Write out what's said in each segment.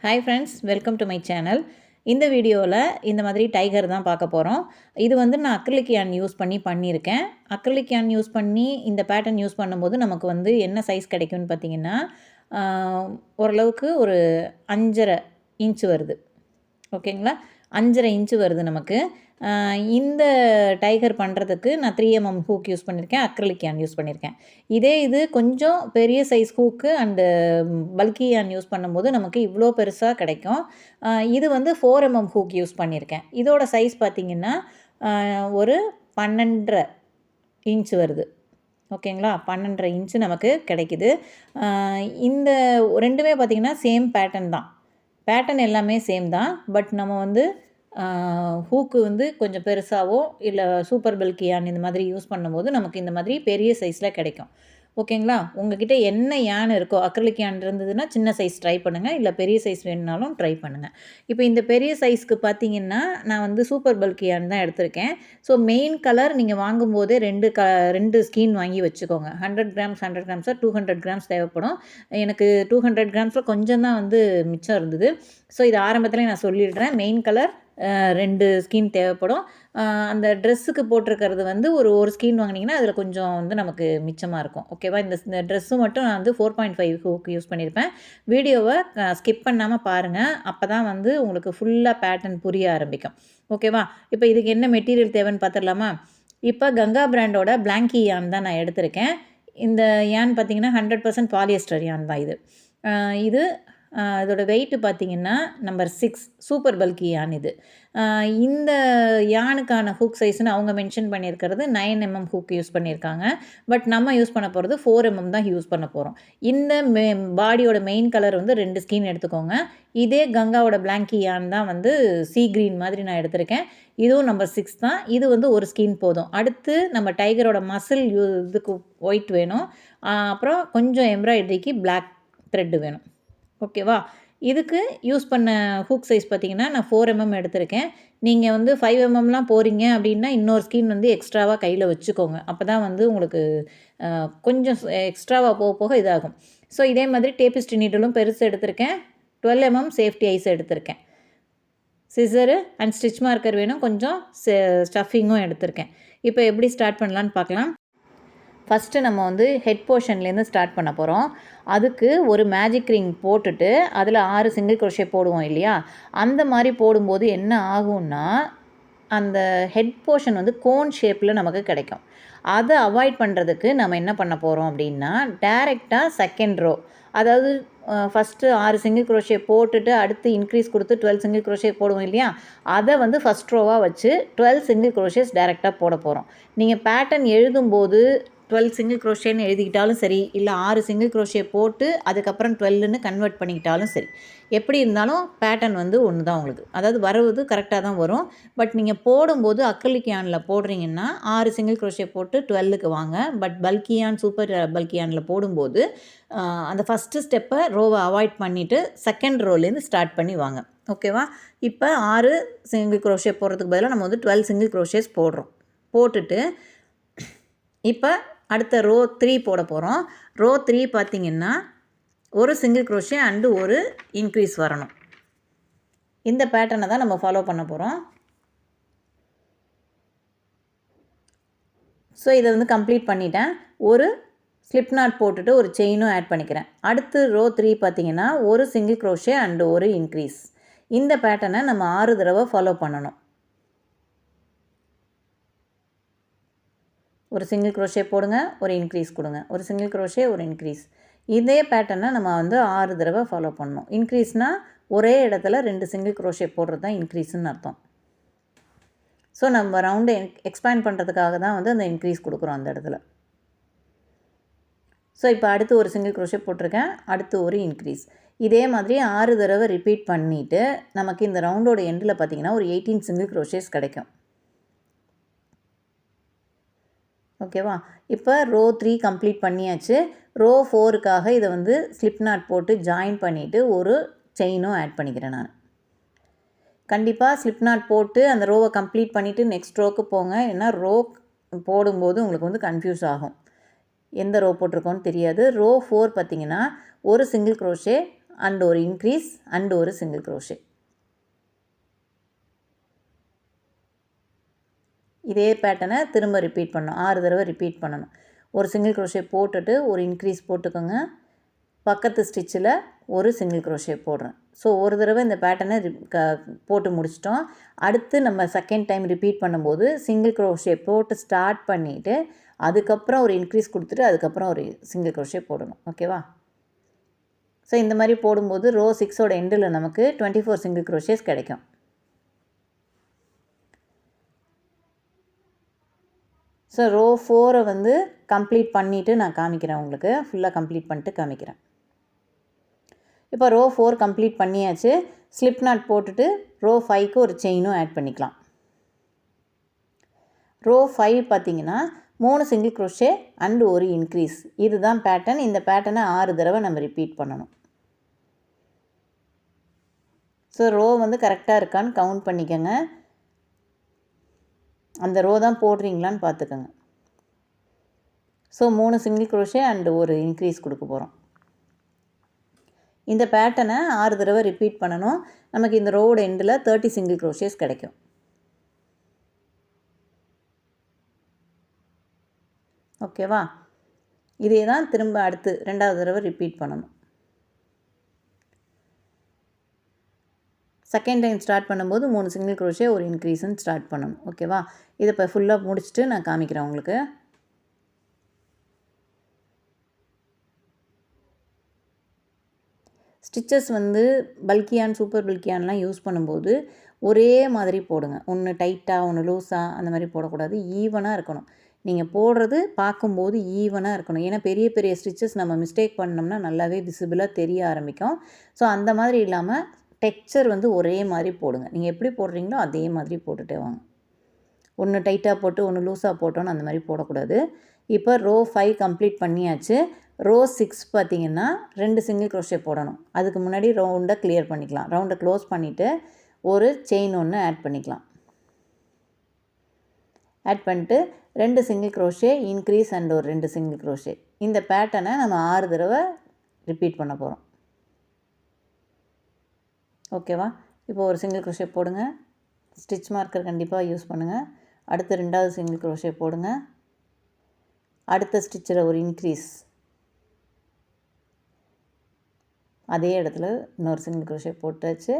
Hi friends, welcome to my channel. இந்த வீடியோவில் இந்த மாதிரி டைகர் தான் பார்க்க போகிறோம். இது வந்து நான் அக்ரிலிக் yarn யூஸ் பண்ணி பண்ணியிருக்கேன். அக்ரிலிக் yarn யூஸ் பண்ணி இந்த பேட்டர்ன் யூஸ் பண்ணும்போது நமக்கு வந்து என்ன சைஸ் கிடைக்கும்னு பார்த்தீங்கன்னா, ஓரளவுக்கு ஒரு 5.5 இன்ச் வருது. ஓகேங்களா, 5.5 இன்ச்சு வருது நமக்கு. இந்த டைகர் பண்ணுறதுக்கு நான் 3mm ஹூக் யூஸ் பண்ணியிருக்கேன், அக்ரிலிக் yarn யூஸ் பண்ணியிருக்கேன். இது கொஞ்சம் பெரிய size hook and bulky yarn use பண்ணும்போது நமக்கு இவ்வளோ பெருசாக கிடைக்கும். இது வந்து 4mm ஹூக் யூஸ் பண்ணியிருக்கேன். இதோட சைஸ் பார்த்திங்கன்னா ஒரு 12.5 இன்ச் வருது. ஓகேங்களா, 12.5 இன்ச்சு நமக்கு கிடைக்குது. இந்த ரெண்டுமே பார்த்திங்கன்னா சேம் பேட்டர்ன் தான். பேட்டர்ன் எல்லாமே சேம் தான். பட் நம்ம வந்து ஹூக்கு வந்து கொஞ்சம் பெருசாவோ இல்லை சூப்பர் பல்கி yarn இந்த மாதிரி யூஸ் பண்ணும்போது நமக்கு இந்த மாதிரி பெரிய சைஸில் கிடைக்கும். ஓகேங்களா, உங்கள்கிட்ட என்ன yarn இருக்கோ, அக்ரிலிக் yarn இருந்ததுன்னா சின்ன சைஸ் ட்ரை பண்ணுங்கள், இல்லை பெரிய சைஸ் வேணுனாலும் ட்ரை பண்ணுங்கள். இப்போ இந்த பெரிய சைஸ்க்கு பார்த்தீங்கன்னா நான் வந்து சூப்பர் பல்கி yarn தான் எடுத்திருக்கேன். ஸோ மெயின் கலர் நீங்கள் வாங்கும்போதே ரெண்டு ஸ்கீன் வாங்கி வச்சுக்கோங்க. 100 கிராம்ஸ் 100 கிராம்ஸாக 200 கிராம்ஸ் தேவைப்படும். எனக்கு 200 கிராம்ஸில் கொஞ்சம் தான் வந்து மிச்சம் இருந்தது. ஸோ இது ஆரம்பத்தில் நான் சொல்லிடுறேன். மெயின் கலர் 2 ஸ்கீன் தேவைப்படும். அந்த ட்ரெஸ்ஸுக்கு போட்டிருக்கிறது வந்து ஒரு ஸ்கீன் வாங்கினீங்கன்னா அதில் கொஞ்சம் வந்து நமக்கு மிச்சமாக இருக்கும். ஓகேவா, இந்த ட்ரெஸ்ஸு மட்டும் நான் வந்து 4.5 ஹூக் யூஸ் பண்ணியிருப்பேன். வீடியோவை ஸ்கிப் பண்ணாமல் பாருங்கள், அப்போ தான் வந்து உங்களுக்கு ஃபுல்லாக பேட்டர்ன் புரிய ஆரம்பிக்கும். ஓகேவா, இப்போ இதுக்கு என்ன மெட்டீரியல் தேவைன்னு பார்த்துடலாமா. இப்போ கங்கா பிராண்டோட பிளாங்கி yarn தான் நான் எடுத்திருக்கேன். இந்த yarn பார்த்திங்கன்னா 100% பாலியஸ்டர் yarn தான் இது. இதோட வெயிட்டு பார்த்திங்கன்னா நம்பர் 6 சூப்பர் பல்கி yarn இது. இந்த யானுக்கான ஹூக் சைஸ்னு அவங்க மென்ஷன் பண்ணியிருக்கிறது 9mm ஹூக் யூஸ் பண்ணியிருக்காங்க. பட் நம்ம யூஸ் பண்ண போகிறது 4mm தான் யூஸ் பண்ண போகிறோம். இந்த பாடியோட மெயின் கலர் வந்து 2 ஸ்கீன் எடுத்துக்கோங்க. இதே கங்காவோட பிளாங்கி yarn தான் வந்து சீ க்ரீன் மாதிரி நான் எடுத்திருக்கேன். இதுவும் நம்பர் 6 தான். இது வந்து ஒரு ஸ்கீன் போதும். அடுத்து நம்ம டைகரோட மசில் இதுக்கு ஒயிட் வேணும். அப்புறம் கொஞ்சம் எம்ப்ராய்டரிக்கு பிளாக் த்ரெட்டு வேணும். ஓகேவா, இதுக்கு யூஸ் பண்ண ஹூக் சைஸ் பார்த்திங்கன்னா நான் 4mm எடுத்திருக்கேன். நீங்கள் வந்து 5mmலாம் போகிறீங்க அப்படின்னா இன்னொரு ஸ்கீன் வந்து எக்ஸ்ட்ராவாக கையில் வச்சுக்கோங்க. அப்போ தான் வந்து உங்களுக்கு கொஞ்சம் எக்ஸ்ட்ராவாக போக போக இதாகும். ஸோ இதே மாதிரி டேபிஸ்ட்ரி நீடலும் பெருசு எடுத்திருக்கேன். 12mm சேஃப்டி ஐஸ் எடுத்திருக்கேன். சிசரு அண்ட் ஸ்டிச் மார்க்கர் வேணும். கொஞ்சம் ஸ்டஃபிங்கும் எடுத்திருக்கேன். இப்போ எப்படி ஸ்டார்ட் பண்ணலான்னு பார்க்கலாம். ஃபஸ்ட்டு நம்ம வந்து ஹெட் போர்ஷன்லேருந்து ஸ்டார்ட் பண்ண போகிறோம். அதுக்கு ஒரு மேஜிக் ரிங் போட்டுட்டு அதில் 6 சிங்கிள் க்ரோஷே போடுவோம் இல்லையா, அந்த மாதிரி போடும்போது என்ன ஆகும்னா அந்த ஹெட் போர்ஷன் வந்து கோன் ஷேப்பில் நமக்கு கிடைக்கும். அதை அவாய்ட் பண்ணுறதுக்கு நம்ம என்ன பண்ண போகிறோம் அப்படின்னா, டைரெக்டாக செகண்ட் ரோ, அதாவது ஃபஸ்ட்டு 6 சிங்கிள் க்ரோஷே போட்டுட்டு அடுத்து இன்க்ரீஸ் கொடுத்து 12 சிங்கிள் க்ரோஷே போடுவோம் இல்லையா, அதை வந்து ஃபஸ்ட் ரோவாக வச்சு 12 சிங்கிள் க்ரோஷேஸ் டைரெக்டாக போட போகிறோம். நீங்கள் பேட்டர்ன் எழுதும்போது 12 சிங்கிள் க்ரோஷேன்னு எழுதிக்கிட்டாலும் சரி, இல்லை 6 சிங்கிள் க்ரோஷே போட்டு அதுக்கப்புறம் 12ன்னு கன்வெர்ட் பண்ணிக்கிட்டாலும் சரி, எப்படி இருந்தாலும் பேட்டர்ன் வந்து ஒன்று தான் உங்களுக்கு. அதாவது வருவது கரெக்டாக தான் வரும். பட் நீங்கள் போடும்போது அக்ரிலிக் yarnல போடுறீங்கன்னா 6 சிங்கிள் க்ரோஷே போட்டு 12க்கு வாங்க. பட் பல்கி yarn சூப்பர் பல்கி yarnல போடும்போது அந்த ஃபஸ்ட்டு ஸ்டெப்பை ரோவை அவாய்ட் பண்ணிவிட்டு செகண்ட் ரோலேருந்து ஸ்டார்ட் பண்ணி வாங்க. ஓகேவா, இப்போ 6 சிங்கிள் க்ரோஷே போடுறதுக்கு பதிலாக நம்ம வந்து 12 சிங்கிள் க்ரோஷேஸ் போட்டுட்டு இப்போ அடுத்த ரோ 3 போட போகிறோம். ரோ 3 பார்த்திங்கன்னா ஒரு சிங்கிள் க்ரோஷே அண்டு ஒரு இன்க்ரீஸ் வரணும். இந்த பேட்டர்னை தான் நம்ம ஃபாலோ பண்ண போகிறோம். ஸோ இதை வந்து கம்ப்ளீட் பண்ணிட்டேன். ஒரு ஸ்லிப் நாட் போட்டுட்டு ஒரு செயினும் ஆட் பண்ணிக்கிறேன். அடுத்து ரோ 3 பார்த்திங்கன்னா ஒரு சிங்கிள் க்ரோஷே அண்டு ஒரு இன்க்ரீஸ். இந்த பேட்டர்னை நம்ம 6 தடவை ஃபாலோ பண்ணணும். ஒரு சிங்கிள் க்ரோஷே போடுங்க, ஒரு இன்க்ரீஸ் கொடுங்க, ஒரு சிங்கிள் க்ரோஷே ஒரு இன்க்ரீஸ். இதே பேட்டர்னை நம்ம வந்து 6 தடவை ஃபாலோ பண்ணணும். இன்க்ரீஸ்னால் ஒரே இடத்துல 2 சிங்கிள் க்ரோஷே போடுறது தான் இன்க்ரீஸ்ன்னு அர்த்தம். ஸோ நம்ம ரவுண்டை எக்ஸ்பேண்ட் பண்ணுறதுக்காக தான் வந்து அந்த இன்க்ரீஸ் கொடுக்குறோம் அந்த இடத்துல. ஸோ இப்போ அடுத்து ஒரு சிங்கிள் க்ரோஷே போட்டிருக்கேன், அடுத்து ஒரு இன்க்ரீஸ். இதே மாதிரி 6 தடவை ரிப்பீட் பண்ணிவிட்டு நமக்கு இந்த ரவுண்டோட எண்டில் பார்த்திங்கன்னா ஒரு 18 சிங்கிள் க்ரோஷேஸ் கிடைக்கும். ஓகேவா, இப்போ ரோ 3 கம்ப்ளீட் பண்ணியாச்சு. ரோ 4க்காக இதை வந்து ஸ்லிப் நாட் போட்டு ஜாயின் பண்ணிவிட்டு ஒரு செயினும் ஆட் பண்ணிக்கிறேன் நான். கண்டிப்பாக ஸ்லிப் நாட் போட்டு அந்த ரோவை கம்ப்ளீட் பண்ணிவிட்டு நெக்ஸ்ட் ரோக்கு போங்க. ஏன்னா ரோ போடும்போது உங்களுக்கு வந்து கன்ஃபியூஸ் ஆகும், எந்த ரோ போட்டிருக்கோன்னு தெரியாது. ரோ 4 பார்த்திங்கன்னா ஒரு சிங்கிள் க்ரோஷே அண்ட் ஒரு இன்க்ரீஸ் அண்ட் ஒரு சிங்கிள் க்ரோஷே. இதே பேட்டர்னை திரும்ப ரிப்பீட் பண்ணணும். 6 தடவை ரிப்பீட் பண்ணணும். ஒரு சிங்கிள் க்ரோஷே போட்டுட்டு ஒரு இன்க்ரீஸ் போட்டுக்கோங்க. பக்கத்து ஸ்டிச்சில் ஒரு சிங்கிள் க்ரோஷே போடுறேன். ஸோ ஒரு தடவை இந்த பேட்டர்னை போட்டு முடிச்சிட்டோம். அடுத்து நம்ம செகண்ட் டைம் ரிப்பீட் பண்ணும்போது சிங்கிள் க்ரோஷே போட்டு ஸ்டார்ட் பண்ணிவிட்டு அதுக்கப்புறம் ஒரு இன்க்ரீஸ் கொடுத்துட்டு அதுக்கப்புறம் ஒரு சிங்கிள் க்ரோஷே போடணும். ஓகேவா? ஸோ இந்த மாதிரி போடும்போது ரோ 6ஓட எண்டில் நமக்கு 24 சிங்கிள் க்ரோஷேஸ் கிடைக்கும். ஸோ ரோ 4 வந்து கம்ப்ளீட் பண்ணிவிட்டு நான் காமிக்கிறேன் உங்களுக்கு. ஃபுல்லாக கம்ப்ளீட் பண்ணிட்டு காமிக்கிறேன். இப்போ ரோ 4 கம்ப்ளீட் பண்ணியாச்சு. ஸ்லிப் நாட் போட்டுட்டு ரோ 5க்கு ஒரு செயினும் ஆட் பண்ணிக்கலாம். ரோ 5 பார்த்திங்கன்னா 3 சிங்கிள் க்ரோஷே அண்டு ஒரு இன்க்ரீஸ். இதுதான் பேட்டர்ன். இந்த பேட்டர்னை 6 தடவை நம்ம ரிப்பீட் பண்ணணும். ஸோ ரோ வந்து கரெக்டாக இருக்கான்னு கவுண்ட் பண்ணிக்கோங்க. அந்த ரோ தான் போடுறீங்களான்னு பார்த்துக்கோங்க. ஸோ 3 சிங்கிள் க்ரோஷே அண்டு ஒரு இன்க்ரீஸ் கொடுக்க போகிறோம். இந்த பேட்டர்னை 6 தடவை ரிப்பீட் பண்ணணும். நமக்கு இந்த ரோவோட எண்டில் 30 சிங்கிள் க்ரோஷேஸ் கிடைக்கும். ஓகேவா? இதே தான் திரும்ப அடுத்து 2வது தடவை ரிப்பீட் பண்ணணும். செகண்ட் டைம் ஸ்டார்ட் பண்ணும்போது 3 சிங்கிள் க்ரோஷே ஒரு இன்க்ரீஸ்ன்னு ஸ்டார்ட் பண்ணணும். ஓகேவா? இதை இப்போ ஃபுல்லாக முடிச்சுட்டு நான் காமிக்கிறேன் உங்களுக்கு. ஸ்டிச்சஸ் வந்து பல்கியான் சூப்பர் பல்கியான்லாம் யூஸ் பண்ணும்போது ஒரே மாதிரி போடுங்க. ஒன்று டைட்டாக ஒன்று லூஸாக அந்த மாதிரி போடக்கூடாது. ஈவனாக இருக்கணும். நீங்கள் போடுறது பார்க்கும்போது ஈவனாக இருக்கணும். ஏன்னா பெரிய பெரிய ஸ்டிச்சஸ் நம்ம மிஸ்டேக் பண்ணோம்னா நல்லாவே விசிபிளாக தெரிய ஆரம்பிக்கும். ஸோ அந்த மாதிரி இல்லாமல் டெக்ஸ்சர் வந்து ஒரே மாதிரி போடுங்க. நீங்கள் எப்படி போடுறீங்களோ அதே மாதிரி போட்டுகிட்டே வாங்க. ஒன்று டைட்டாக போட்டு ஒன்று லூஸாக போட்டோன்னு அந்த மாதிரி போடக்கூடாது. இப்போ ரோ 5 கம்ப்ளீட் பண்ணியாச்சு. ரோ 6 பார்த்திங்கன்னா 2 சிங்கிள் க்ரோஷே போடணும். அதுக்கு முன்னாடி ரவுண்டை கிளியர் பண்ணிக்கலாம். ரவுண்டை க்ளோஸ் பண்ணிவிட்டு ஒரு செயின் ஒன்று ஆட் பண்ணிக்கலாம். ஆட் பண்ணிட்டு 2 சிங்கிள் க்ரோஷே இன்க்ரீஸ் அண்ட் ஒரு 2 சிங்கிள் க்ரோஷே. இந்த பேட்டர்னை நம்ம 6 தடவை ரிப்பீட் பண்ண போகிறோம். ஓகேவா? இப்போ ஒரு சிங்கிள் க்ரோஷே போடுங்க. ஸ்டிச் மார்க்கர் கண்டிப்பாக யூஸ் பண்ணுங்கள். அடுத்து 2வது சிங்கிள் க்ரோஷே போடுங்க. அடுத்த ஸ்டிச்சில் ஒரு இன்க்ரீஸ். அதே இடத்துல இன்னொரு சிங்கிள் க்ரோஷே போட்டாச்சு.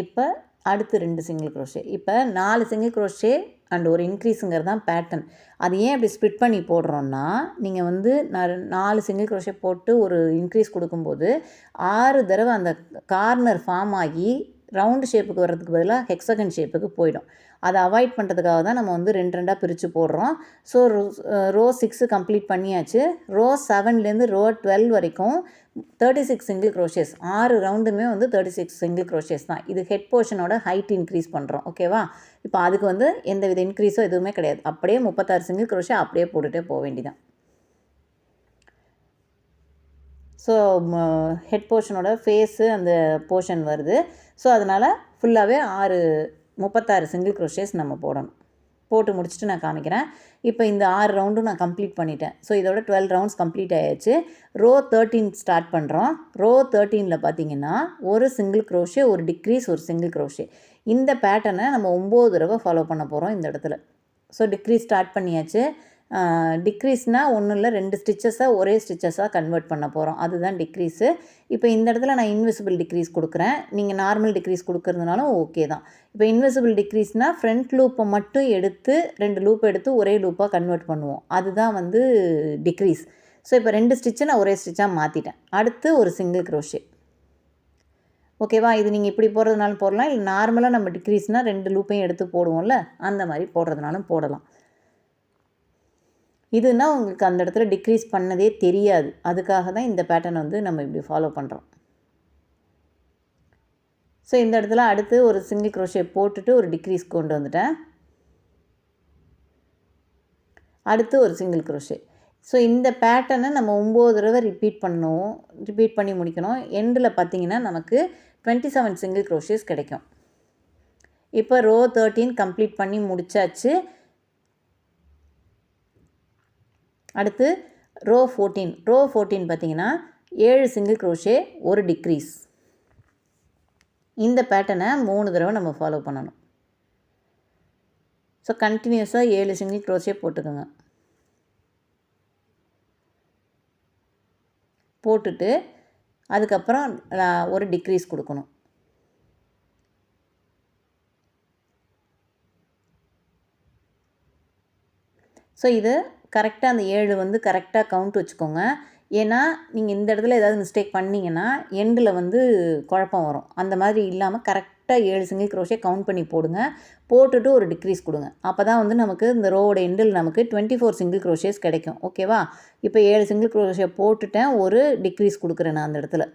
இப்போ அடுத்து 2 சிங்கிள் க்ரோஷே. இப்போ 4 சிங்கிள் க்ரோஷே அண்ட் ஒரு இன்க்ரீஸுங்கிறது தான் பேட்டர்ன். அது ஏன் அப்படி ஸ்ப்ளிட் பண்ணி போடுறோன்னா, நீங்கள் வந்து 4 சிங்கிள் க்ரோஷே போட்டு ஒரு இன்க்ரீஸ் கொடுக்கும்போது 6 தடவை அந்த கார்னர் ஃபார்ம் ஆகி ரவுண்டு ஷேப்புக்கு வர்றதுக்கு பதிலாக ஹெக்ஸகன் ஷேப்புக்கு போயிடும். அதை அவாய்ட் பண்ணுறதுக்காக தான் நம்ம வந்து 2 பிரித்து போடுறோம். ஸோ ரோ 6 கம்ப்ளீட் பண்ணியாச்சு. ரோ 7லேருந்து ரோ 12 வரைக்கும் 36 சிங்கிள் க்ரோஷேஸ். 6 ரவுண்டுமே வந்து 36 சிங்கிள் க்ரோஷேஸ் தான். இது ஹெட் போர்ஷனோட ஹைட் இன்க்ரீஸ் பண்ணுறோம். ஓகேவா? இப்போ அதுக்கு வந்து எந்த வித இன்க்ரீஸோ எதுவுமே கிடையாது. அப்படியே 36 சிங்கிள் க்ரோஷே அப்படியே போட்டுகிட்டே போக வேண்டியதான். ஸோ ஹெட் போர்ஷனோட ஃபேஸு அந்த போர்ஷன் வருது. ஸோ அதனால் ஃபுல்லாகவே 36 சிங்கிள் க்ரோஷேஸ் நம்ம போடணும். போட்டு முடிச்சுட்டு நான் காமிக்கிறேன். இப்போ இந்த 6 ரவுண்டும் நான் கம்ப்ளீட் பண்ணிட்டேன். ஸோ இதோட 12 ரவுண்ட்ஸ் கம்ப்ளீட் ஆகிடுச்சு. ரோ 13 ஸ்டார்ட் பண்ணுறோம். ரோ 13ல் பார்த்திங்கன்னா ஒரு சிங்கிள் க்ரோஷே ஒரு டிக்ரீஸ் ஒரு சிங்கிள் க்ரோஷே. இந்த பேட்டர்னை நம்ம 9 தடவை ஃபாலோ பண்ண போகிறோம் இந்த இடத்துல. ஸோ டிக்ரீஸ் ஸ்டார்ட் பண்ணியாச்சு. டிக்ரீஸ்னால் ஒன்றும் இல்லை, 2 ஸ்டிச்சஸை ஒரே ஸ்டிச்சஸாக கன்வெர்ட் பண்ண போகிறோம். அதுதான் டிக்ரீஸு. இப்போ இந்த இடத்துல நான் இன்விசிபிள் டிக்ரீஸ் கொடுக்குறேன். நீங்கள் நார்மல் டிக்ரீஸ் கொடுக்குறதுனாலும் ஓகே தான். இப்போ இன்விசிபிள் டிக்ரீஸ்னால் ஃப்ரண்ட் லூப்பை மட்டும் எடுத்து 2 லூப் எடுத்து ஒரே லூப்பாக கன்வெர்ட் பண்ணுவோம். அதுதான் வந்து டிக்ரீஸ். ஸோ இப்போ 2 ஸ்டிச்சை நான் ஒரே ஸ்டிச்சாக மாற்றிட்டேன். அடுத்து ஒரு சிங்கிள் க்ரோஷே. ஓகேவா? இது நீங்கள் இப்படி போடுறதுனாலும் போடலாம். இல்லை நார்மலாக நம்ம டிக்ரீஸ்னால் 2 லூப்பையும் எடுத்து போடுவோம்ல, அந்த மாதிரி போடுறதுனாலும் போடலாம். இதுனா உங்களுக்கு அந்த இடத்துல டிக்ரீஸ் பண்ணதே தெரியாது. அதுக்காக தான் இந்த பேட்டர்ன் வந்து நம்ம இப்படி ஃபாலோ பண்ணுறோம். ஸோ இந்த இடத்துல அடுத்து ஒரு சிங்கிள் க்ரோஷே போட்டுட்டு ஒரு டிக்ரீஸ் கொண்டு வந்துட்டேன். அடுத்து ஒரு சிங்கிள் க்ரோஷே. ஸோ இந்த பேட்டர்னை நம்ம 9 தடவை ரிப்பீட் பண்ணி முடிக்கணும். எண்டில் பார்த்திங்கன்னா நமக்கு 27 சிங்கிள் க்ரோஷேஸ் கிடைக்கும். இப்போ ரோ 13 கம்ப்ளீட் பண்ணி முடித்தாச்சு. அடுத்து ரோ 14 பார்த்திங்கன்னா 7 சிங்கிள் க்ரோஷே ஒரு டிக்ரீஸ். இந்த பேட்டர்னை 3 தடவை நம்ம ஃபாலோ பண்ணணும். ஸோ கண்டினியூஸாக 7 சிங்கிள் க்ரோஷே போட்டுக்கோங்க. போட்டுட்டு அதுக்கப்புறம் ஒரு டிக்ரீஸ் கொடுக்கணும். ஸோ இது கரெக்டாக அந்த 7 வந்து கரெக்டாக கவுண்ட் வச்சுக்கோங்க. ஏன்னா நீங்கள் இந்த இடத்துல ஏதாவது மிஸ்டேக் பண்ணிங்கன்னா எண்டில் வந்து குழப்பம் வரும். அந்த மாதிரி இல்லாமல் கரெக்டாக 7 சிங்கிள் க்ரோஷே கவுண்ட் பண்ணி போடுங்க. போட்டுட்டு ஒரு டிக்ரீஸ் கொடுங்க. அப்போ தான் வந்து நமக்கு இந்த ரோவோட எண்டில் நமக்கு 24 சிங்கிள் க்ரோஷேஸ் கிடைக்கும். ஓகேவா? இப்போ 7 சிங்கிள் க்ரோஷே போட்டுட்டேன், ஒரு டிக்ரீஸ் கொடுக்குறேன் நான் அந்த இடத்துல.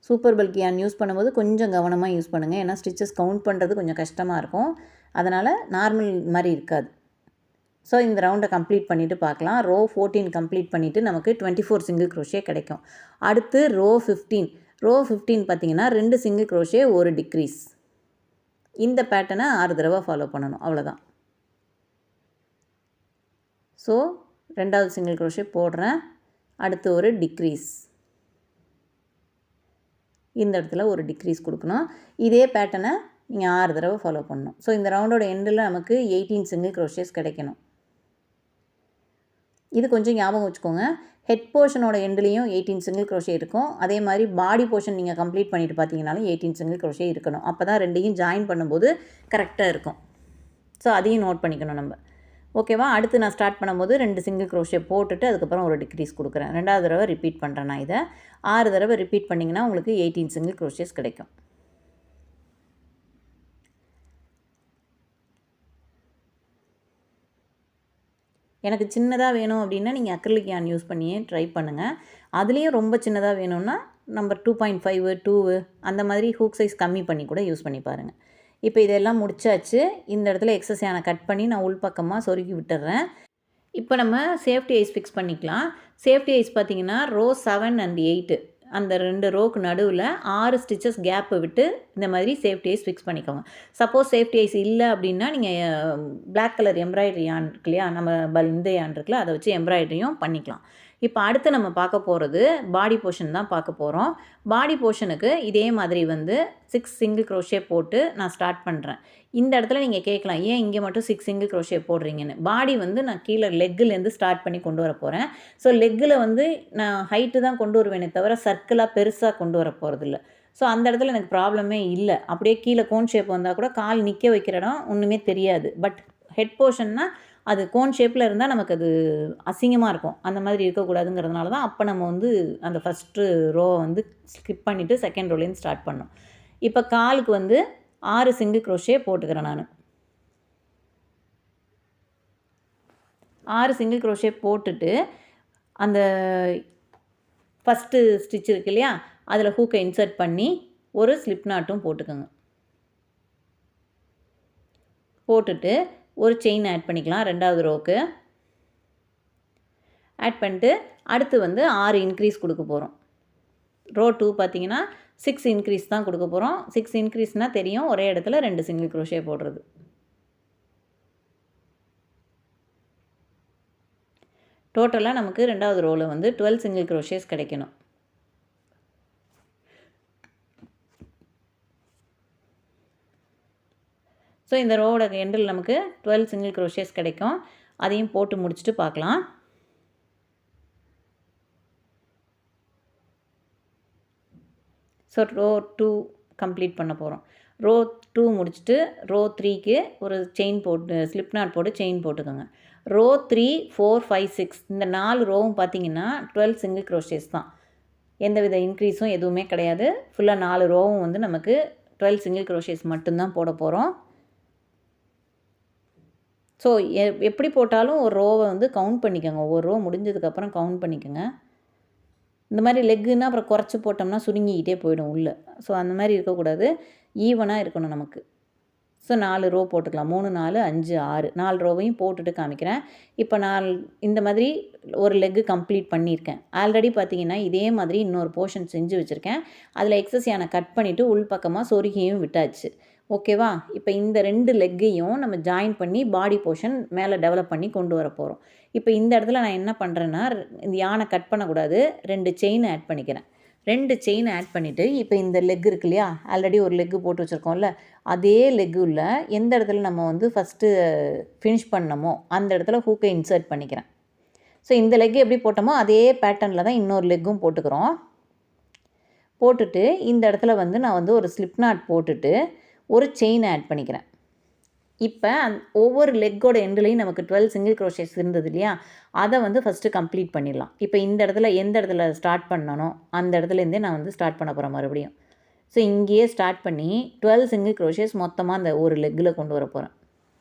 சூப்பர் பல்க் யார்ன் யூஸ் பண்ணும்போது கொஞ்சம் கவனமாக யூஸ் பண்ணுங்கள். ஏன்னா ஸ்டிச்சஸ் கவுண்ட் பண்ணுறது கொஞ்சம் கஷ்டமாக இருக்கும். அதனால் நார்மல் மாதிரி இருக்காது. ஸோ இந்த ரவுண்டை கம்ப்ளீட் பண்ணிவிட்டு பார்க்கலாம். ரோ 14 கம்ப்ளீட் பண்ணிவிட்டு நமக்கு 24 சிங்கிள் க்ரோஷே கிடைக்கும். அடுத்து ரோ 15. ரோ 15 பார்த்திங்கன்னா 2 சிங்கிள் க்ரோஷே ஒரு டிக்ரீஸ். இந்த பேட்டர்னை 6 தடவை ஃபாலோ பண்ணணும். அவ்வளோதான். ஸோ 2வது சிங்கிள் க்ரோஷே போடுறேன். அடுத்து ஒரு டிக்ரீஸ். இந்த இடத்துல ஒரு டிக்ரீஸ் கொடுக்கணும். இதே பேட்டர்னை நீங்கள் 6 தடவை ஃபாலோ பண்ணணும். ஸோ இந்த ரவுண்டோட எண்டில் நமக்கு 18 சிங்கிள் க்ரோஷேஸ் கிடைக்கணும். இது கொஞ்சம் ஞாபகம் வச்சுக்கோங்க. ஹெட் போர்ஷனோட எண்ட்லேயும் 18 சிங்கிள் க்ரோஷே இருக்கும். அதே மாதிரி பாடி போர்ஷன் நீங்கள் கம்ப்ளீட் பண்ணிட்டு பார்த்தீங்கனாலும் 18 சிங்கிள் க்ரோஷே இருக்கணும். அப்போ தான் ரெண்டையும் ஜாயின் பண்ணும்போது கரெக்டாக இருக்கும். ஸோ அதையும் நோட் பண்ணிக்கணும் நம்ம. ஓகேவா? அடுத்து நான் ஸ்டார்ட் பண்ணும்போது 2 சிங்கிள் க்ரோஷே போட்டுட்டு அதுக்கப்புறம் ஒரு டிக்ரீஸ் கொடுக்குறேன். 2வது தடவை ரிப்பீட் பண்ணுறேன் நான் இதை. 6 தடவை ரிப்பீட் பண்ணிங்கன்னா உங்களுக்கு 18 சிங்கிள் க்ரோஷேஸ் கிடைக்கும். எனக்கு சின்னதாக வேணும் அப்படின்னா நீங்கள் அக்ரிலிக் யார்ன் யூஸ் பண்ணியே ட்ரை பண்ணுங்கள். அதுலேயும் ரொம்ப சின்னதாக வேணும்னா நம்பர் 2.5 2 அந்த மாதிரி ஹூக் சைஸ் கம்மி பண்ணி கூட யூஸ் பண்ணி பாருங்கள். இப்போ இதெல்லாம் முடிச்சாச்சு. இந்த இடத்துல எக்ஸஸ் யானை கட் பண்ணி நான் உள்பக்கமாக சொருகி விட்டுறேன். இப்போ நம்ம சேஃப்டி ஐஸ் ஃபிக்ஸ் பண்ணிக்கலாம். சேஃப்டி ஐஸ் பார்த்திங்கன்னா ரோ 7 and 8 அந்த 2 ரோக்கு நடுவில் 6 ஸ்டிச்சஸ் கேப்பை விட்டு இந்த மாதிரி சேஃப்டி ஐஸ் ஃபிக்ஸ் பண்ணிக்கோங்க. சப்போஸ் சேஃப்டி ஐஸ் இல்லை அப்படின்னா நீங்கள் பிளாக் கலர் எம்ப்ராய்டரி யான் இருக்கு இல்லையா, நம்ம இந்த யான் இருக்குல்ல, அதை வச்சு எம்ப்ராய்டரியும் பண்ணிக்கலாம். இப்போ அடுத்து நம்ம பார்க்க போகிறது பாடி போர்ஷன் தான் பார்க்க போகிறோம். பாடி போர்ஷனுக்கு இதே மாதிரி வந்து 6 சிங்கிள் க்ரோஷே போட்டு நான் ஸ்டார்ட் பண்ணுறேன். இந்த இடத்துல நீங்கள் கேட்கலாம், ஏன் இங்கே மட்டும் 6 சிங்கிள் க்ரோஷே போடுறீங்கன்னு. பாடி வந்து நான் கீழே லெக்குலேருந்து ஸ்டார்ட் பண்ணி கொண்டு வர போகிறேன். ஸோ லெக்கில் வந்து நான் ஹைட்டு தான் கொண்டு வருவேனே தவிர சர்க்கிளாக பெருசாக கொண்டு வர போகிறதில்ல. ஸோ அந்த இடத்துல எனக்கு ப்ராப்ளமே இல்லை. அப்படியே கீழே கோன் ஷேப் வந்தால் கூட கால் நிற்க வைக்கிற இடம் ஒன்றுமே தெரியாது. பட் ஹெட் போர்ஷன்னா அது கோன் ஷேப்பில் இருந்தால் நமக்கு அது அசிங்கமாக இருக்கும். அந்த மாதிரி இருக்கக்கூடாதுங்கிறதுனால தான் அப்போ நம்ம வந்து அந்த ஃபஸ்ட்டு ரோவை வந்து ஸ்கிப் பண்ணிவிட்டு செகண்ட் ரோலேருந்து ஸ்டார்ட் பண்ணோம். இப்போ காலுக்கு வந்து 6 சிங்கிள் க்ரோஷே போட்டுக்கிறேன் நான். 6 சிங்கிள் க்ரோஷே போட்டுட்டு அந்த ஃபஸ்ட்டு ஸ்டிச் இருக்கு இல்லையா, அதில் ஹூக்கை இன்சர்ட் பண்ணி ஒரு ஸ்லிப் நாட்டும் போட்டுக்கோங்க. போட்டுட்டு ஒரு செயின் ஆட் பண்ணிக்கலாம் 2வது ரோக்கு. ஆட் பண்ணிட்டு அடுத்து வந்து 6 இன்க்ரீஸ் கொடுக்க போகிறோம். ரோ 2 பார்த்தீங்கன்னா 6 இன்க்ரீஸ் தான் கொடுக்க போகிறோம். 6 இன்க்ரீஸ்னால் தெரியும், ஒரே இடத்துல 2 சிங்கிள் க்ரோஷே போடுறது. டோட்டலாக நமக்கு 2வது ரோவில் வந்து 12 சிங்கிள் க்ரோஷேஸ் கிடைக்கணும். ஸோ இந்த ரோவோட எண்டில் நமக்கு 12 சிங்கிள் க்ரோஷேஸ் கிடைக்கும். அதையும் போட்டு முடிச்சுட்டு பார்க்கலாம். ஸோ ரோ 2 கம்ப்ளீட் பண்ண போகிறோம். ரோ 2 முடிச்சுட்டு ரோ 3க்கு ஒரு செயின் போட்டு ஸ்லிப் நாட் போட்டு செயின் போட்டுக்கோங்க. ரோ 3 4 5 6 இந்த 4 ரோவும் பார்த்தீங்கன்னா 12 சிங்கிள் க்ரோஷேஸ் தான். எந்தவித இன்க்ரீஸும் எதுவுமே கிடையாது. ஃபுல்லாக 4 ரோவும் வந்து நமக்கு 12 சிங்கிள் க்ரோஷேஸ் மட்டும்தான் போட போகிறோம். ஸோ எப்படி போட்டாலும் ஒரு ரோவை வந்து கவுண்ட் பண்ணிக்கோங்க. ஒவ்வொரு ரோ முடிஞ்சதுக்கப்புறம் கவுண்ட் பண்ணிக்கோங்க. இந்த மாதிரி லெக்குன்னா அப்புறம் குறைச்சி போட்டோம்னா சுருங்கிக்கிட்டே போயிடும் உள்ளே. ஸோ அந்த மாதிரி இருக்கக்கூடாது, ஈவனாக இருக்கணும் நமக்கு. ஸோ 4 ரோ போட்டுக்கலாம். 3 4 5 6 4 ரோவையும் போட்டுட்டு காமிக்கிறேன். இப்போ நான் இந்த மாதிரி ஒரு லெக்கு கம்ப்ளீட் பண்ணியிருக்கேன். ஆல்ரெடி பார்த்தீங்கன்னா இதே மாதிரி இன்னொரு போர்ஷன் செஞ்சு வச்சுருக்கேன். அதில் எக்ஸஸ் யானை கட் பண்ணிவிட்டு உள்பக்கமாக சொருகியும் விட்டாச்சு. ஓகேவா? இப்போ இந்த 2 லெக்கையும் நம்ம ஜாயின் பண்ணி பாடி போர்ஷன் மேலே டெவலப் பண்ணி கொண்டு வர போகிறோம். இப்போ இந்த இடத்துல நான் என்ன பண்ணுறேன்னா, இந்த யானை கட் பண்ணக்கூடாது, 2 செயின் ஆட் பண்ணிக்கிறேன். 2 செயின் ஆட் பண்ணிவிட்டு இப்போ இந்த லெக் இருக்கு இல்லையா, ஆல்ரெடி ஒரு லெக்கு போட்டு வச்சுருக்கோம்ல, அதே லெக்குள்ள எந்த இடத்துல நம்ம வந்து ஃபஸ்ட்டு ஃபினிஷ் பண்ணமோ அந்த இடத்துல ஹூக்கை இன்சர்ட் பண்ணிக்கிறேன். ஸோ இந்த லெக் எப்படி போட்டோமோ அதே பேட்டர்னில் தான் இன்னொரு லெக்கும் போட்டுக்கிறோம். போட்டுட்டு இந்த இடத்துல வந்து நான் வந்து ஒரு ஸ்லிப் நாட் போட்டுட்டு ஒரு செயின் ஆட் பண்ணிக்கிறேன். இப்போ ஒவ்வொரு லெக்கோட எண்டுலேயும் நமக்கு 12 சிங்கிள் க்ரோஷேஸ் இருந்தது இல்லையா, அதை வந்து ஃபஸ்ட்டு கம்ப்ளீட் பண்ணிடலாம். இப்போ இந்த இடத்துல எந்த இடத்துல ஸ்டார்ட் பண்ணனோ அந்த இடத்துலேருந்தே நான் வந்து ஸ்டார்ட் பண்ண போகிறேன் மறுபடியும். ஸோ இங்கேயே ஸ்டார்ட் பண்ணி 12 சிங்கிள் க்ரோஷேஸ் மொத்தமாக அந்த ஒரு லெக்கில் கொண்டு வர போகிறேன்.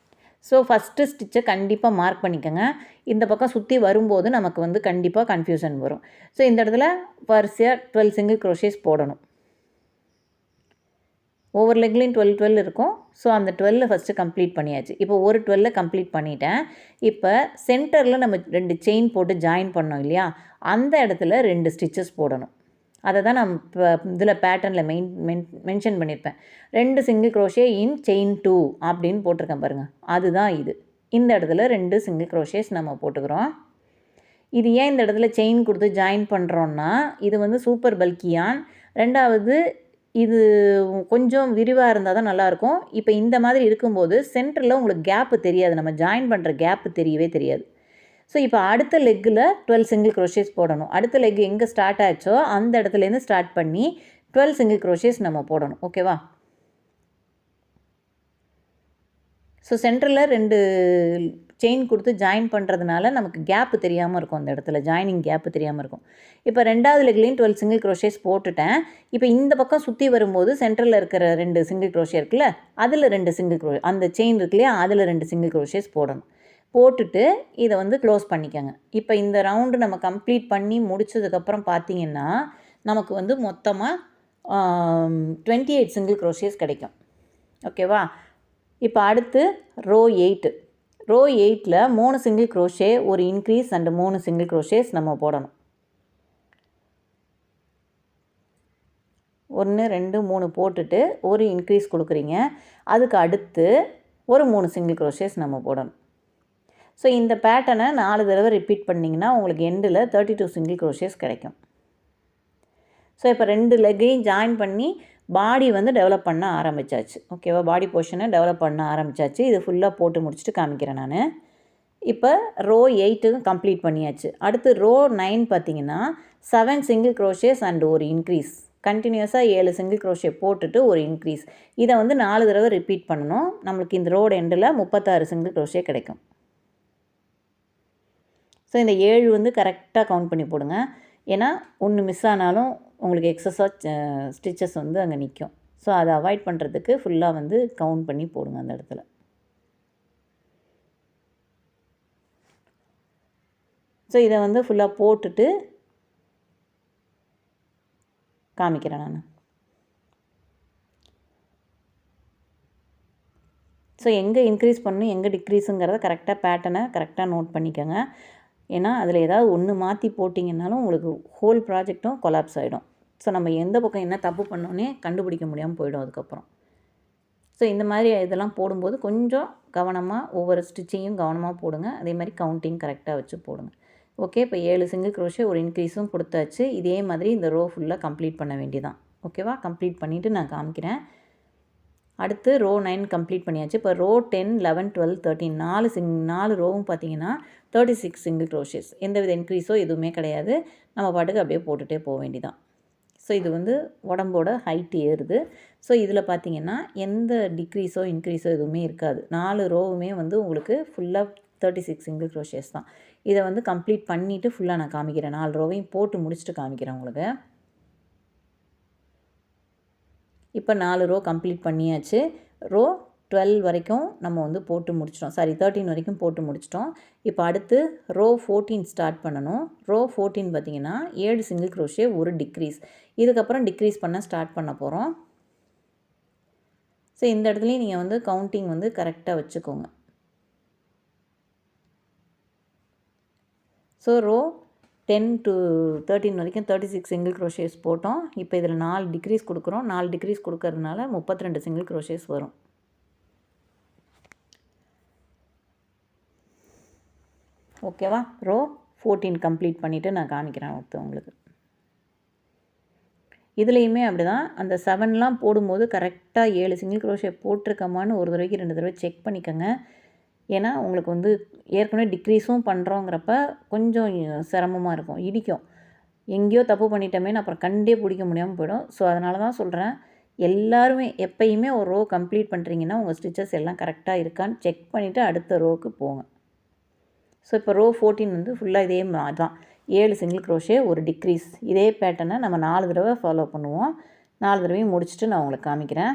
ஸோ ஃபஸ்ட்டு ஸ்டிச்சை கண்டிப்பாக மார்க் பண்ணிக்கோங்க. இந்த பக்கம் சுற்றி வரும்போது நமக்கு வந்து கண்டிப்பாக கன்ஃபியூஷன் வரும். ஸோ இந்த இடத்துல வரிசையாக 12 சிங்கிள் க்ரோஷேஸ் போடணும். ஒவ்வொரு லெக்லேயும் 12 12 இருக்கும். ஸோ அந்த 12 ஃபஸ்ட்டு கம்ப்ளீட் பண்ணியாச்சு. இப்போ ஒரு 12 கம்ப்ளீட் பண்ணிட்டேன். இப்போ சென்டரில் நம்ம 2 செயின் போட்டு ஜாயின் பண்ணோம் இல்லையா, அந்த இடத்துல 2 ஸ்டிச்சஸ் போடணும். அதை தான் நான் இப்போ இதில் பேட்டர்னில் மென்ஷன் பண்ணியிருப்பேன். 2 சிங்கிள் க்ரோஷே இன் செயின் 2 அப்படின்னு போட்டிருக்கேன் பாருங்கள், அதுதான் இது. இந்த இடத்துல 2 சிங்கிள் க்ரோஷேஸ் நம்ம போட்டுக்கிறோம். இது ஏன் இந்த இடத்துல செயின் கொடுத்து ஜாயின் பண்ணுறோன்னா, இது வந்து சூப்பர் பல்கியான். ரெண்டாவது இது கொஞ்சம் விரிவாக இருந்தால் தான் நல்லாயிருக்கும். இப்போ இந்த மாதிரி இருக்கும்போது சென்டரில் உங்களுக்கு கேப்பு தெரியாது, நம்ம ஜாயின் பண்ணுற கேப்பு தெரியவே தெரியாது. ஸோ இப்போ அடுத்த லெக்கில் 12 சிங்கிள் க்ரோஷேஸ் போடணும். அடுத்த லெக் எங்கே ஸ்டார்ட் ஆச்சோ அந்த இடத்துலேருந்து ஸ்டார்ட் பண்ணி 12 சிங்கிள் க்ரோஷேஸ் நம்ம போடணும். ஓகேவா? ஸோ சென்டரில் 2 செயின் கொடுத்து ஜாயின் பண்ணுறதுனால நமக்கு கேப்பு தெரியாமல் இருக்கும், அந்த இடத்துல ஜாயினிங் கேப்பு தெரியாமல் இருக்கும். இப்போ 2வது லெக்லேயும் 12 சிங்கிள் க்ரோஷேஸ் போட்டுட்டேன். இப்போ இந்த பக்கம் சுற்றி வரும்போது சென்டரில் இருக்கிற 2 சிங்கிள் க்ரோஷே இருக்குல்ல, அதில் 2 சிங்கிள் அந்த செயின் இருக்கு இல்லையா, அதில் 2 சிங்கிள் க்ரோஷேஸ் போடணும். போட்டுட்டு இதை வந்து க்ளோஸ் பண்ணிக்கோங்க. இப்போ இந்த ரவுண்டு நம்ம கம்ப்ளீட் பண்ணி முடித்ததுக்கப்புறம் பார்த்திங்கன்னா நமக்கு வந்து மொத்தமாக 28 சிங்கிள் க்ரோஷேஸ் கிடைக்கும். ஓகேவா? இப்போ அடுத்து ரோ 8. ரோ 8ல் 3 சிங்கிள் க்ரோஷே, ஒரு இன்க்ரீஸ் அண்டு 3 சிங்கிள் க்ரோஷேஸ் நம்ம போடணும். 1 2 3 போட்டுட்டு ஒரு இன்க்ரீஸ் கொடுக்குறீங்க. அதுக்கு அடுத்து ஒரு 3 சிங்கிள் க்ரோஷேஸ் நம்ம போடணும். ஸோ இந்த பேட்டர்னை 4 தடவை ரிப்பீட் பண்ணிங்கன்னா உங்களுக்கு எண்டில் 32 சிங்கிள் க்ரோஷேஸ் கிடைக்கும். ஸோ இப்போ 2 லெக்கையும் ஜாயின் பண்ணி பாடி வந்து டெவலப் பண்ண ஆரம்பித்தாச்சு. ஓகேவா? பாடி போர்ஷனை டெவலப் பண்ண ஆரம்பித்தாச்சு. இது ஃபுல்லாக போட்டு முடிச்சுட்டு காமிக்கிறேன் நான். இப்போ ரோ 8 கம்ப்ளீட் பண்ணியாச்சு. அடுத்து ரோ 9 பார்த்திங்கன்னா 7 சிங்கிள் க்ரோஷேஸ் அண்ட் ஒரு இன்க்ரீஸ். கண்டினியூஸாக 7 சிங்கிள் க்ரோஷே போட்டுட்டு ஒரு இன்க்ரீஸ். இதை வந்து 4 தடவை ரிப்பீட் பண்ணணும். நம்மளுக்கு இந்த ரோடு எண்டில் 36 சிங்கிள் க்ரோஷே கிடைக்கும். ஸோ இந்த 7 வந்து கரெக்டாக கவுண்ட் பண்ணி போடுங்க. ஏன்னா ஒன்று மிஸ் ஆனாலும் உங்களுக்கு எக்ஸஸாக ஸ்டிச்சஸ் வந்து அங்கே நிற்கும். ஸோ அதை அவாய்ட் பண்ணுறதுக்கு ஃபுல்லாக வந்து கவுண்ட் பண்ணி போடுங்க அந்த இடத்துல. ஸோ இதை வந்து ஃபுல்லாக போட்டுட்டு காமிக்கிறேன் நான். ஸோ எங்கே இன்க்ரீஸ் பண்ணணும் எங்கே டிக்ரீஸுங்கிறத கரெக்டாக பேட்டர்னை கரெக்டாக நோட் பண்ணிக்கோங்க. ஏன்னா அதில் ஏதாவது ஒன்று மாற்றி போட்டிங்கன்னாலும் உங்களுக்கு ஹோல் ப்ராஜெக்டும் கொலாப்ஸ் ஆகிடும். ஸோ நம்ம எந்த பக்கம் என்ன தப்பு பண்ணோன்னே கண்டுபிடிக்க முடியாமல் போயிடும் அதுக்கப்புறம். ஸோ இந்த மாதிரி இதெல்லாம் போடும்போது கொஞ்சம் கவனமாக ஒவ்வொரு ஸ்டிச்சிங்கையும் கவனமாக போடுங்க. அதே மாதிரி கவுண்டிங் கரெக்டாக வச்சு போடுங்க. ஓகே, இப்போ 7 சிங்கிள் க்ரோஷே ஒரு இன்க்ரீஸும் கொடுத்தாச்சு. இதே மாதிரி இந்த ரோ ஃபுல்லாக கம்ப்ளீட் பண்ண வேண்டியதான். ஓகேவா? கம்ப்ளீட் பண்ணிவிட்டு நான் காமிக்கிறேன். அடுத்து ரோ 9 கம்ப்ளீட் பண்ணியாச்சு. இப்போ ரோ 10 11 12 13 4 ரோவும் பார்த்தீங்கன்னா 36 சிங்கிள் க்ரோஷேஸ். எந்தவித இன்க்ரீஸோ எதுவுமே கிடையாது. நம்ம பாட்டுக்கு அப்படியே போட்டுகிட்டே போக வேண்டியதான். ஸோ இது வந்து உடம்போட ஹைட் ஏறுது. ஸோ இதில் பார்த்தீங்கன்னா எந்த டிக்ரீஸோ இன்க்ரீஸோ எதுவுமே இருக்காது. 4 ரோவுமே வந்து உங்களுக்கு ஃபுல்லாக 36 சிங்கிள் க்ரோஷேஸ் தான். இதை வந்து கம்ப்ளீட் பண்ணிவிட்டு ஃபுல்லாக நான் காமிக்கிறேன். 4 ரோவையும் போட்டு முடிச்சுட்டு காமிக்கிறேன் உங்களுக்கு. இப்போ 4 ரோ கம்ப்ளீட் பண்ணியாச்சு. ரோ 12 வரைக்கும் நம்ம வந்து போட்டு முடிச்சிட்டோம். 13 வரைக்கும் போட்டு முடிச்சிட்டோம். இப்போ அடுத்து ரோ 14 ஸ்டார்ட் பண்ணணும். ரோ 14 பார்த்திங்கன்னா 7 சிங்கிள் க்ரோஷே ஒரு டிக்ரீஸ். இதுக்கப்புறம் டிக்ரீஸ் பண்ண ஸ்டார்ட் பண்ண போகிறோம். ஸோ இந்த இடத்துலையும் நீங்கள் வந்து கவுண்டிங் வந்து கரெக்டாக வச்சுக்கோங்க. ஸோ ரோ 10 to 13 வரைக்கும் 36 சிங்கிள் க்ரோஷேஸ் போட்டோம். இப்போ இதில் 4 டிக்ரீஸ் கொடுக்குறோம். 4 டிக்ரீஸ் கொடுக்கறதுனால 32 சிங்கிள் க்ரோஷேஸ் வரும். ஓகேவா? ரோ 14 கம்ப்ளீட் பண்ணிவிட்டு நான் காமிக்கிறேன் உங்களுக்கு. இதுலேயுமே அப்படி தான். அந்த 7லாம் போடும்போது கரெக்டாக 7 சிங்கிள் க்ரோஷே போட்டிருக்கமான்னு ஒரு தடவைக்கு 2 தடவை செக் பண்ணிக்கோங்க. ஏன்னா உங்களுக்கு வந்து ஏற்கனவே டிக்ரீஸும் பண்ணுறோங்கிறப்ப கொஞ்சம் சிரமமாக இருக்கும், இடிக்கும். எங்கேயோ தப்பு பண்ணிட்டோமேன்னு அப்புறம் கண்டே பிடிக்க முடியாமல் போயிடும். ஸோ அதனால தான் சொல்கிறேன், எல்லாருமே எப்பயுமே ஒரு ரோ கம்ப்ளீட் பண்ணுறீங்கன்னா உங்கள் ஸ்டிச்சஸ் எல்லாம் கரெக்டாக இருக்கான்னு செக் பண்ணிவிட்டு அடுத்த ரோவுக்கு போங்க. ஸோ இப்போ ரோ 14 வந்து ஃபுல்லாக இதே மாதிரி தான். 7 சிங்கிள் க்ரோஷே, ஒரு டிக்ரீஸ். இதே பேட்டர்னை நம்ம 4 தடவை ஃபாலோ பண்ணுவோம். 4 தடவையும் முடிச்சுட்டு நான் உங்களுக்கு காமிக்கிறேன்.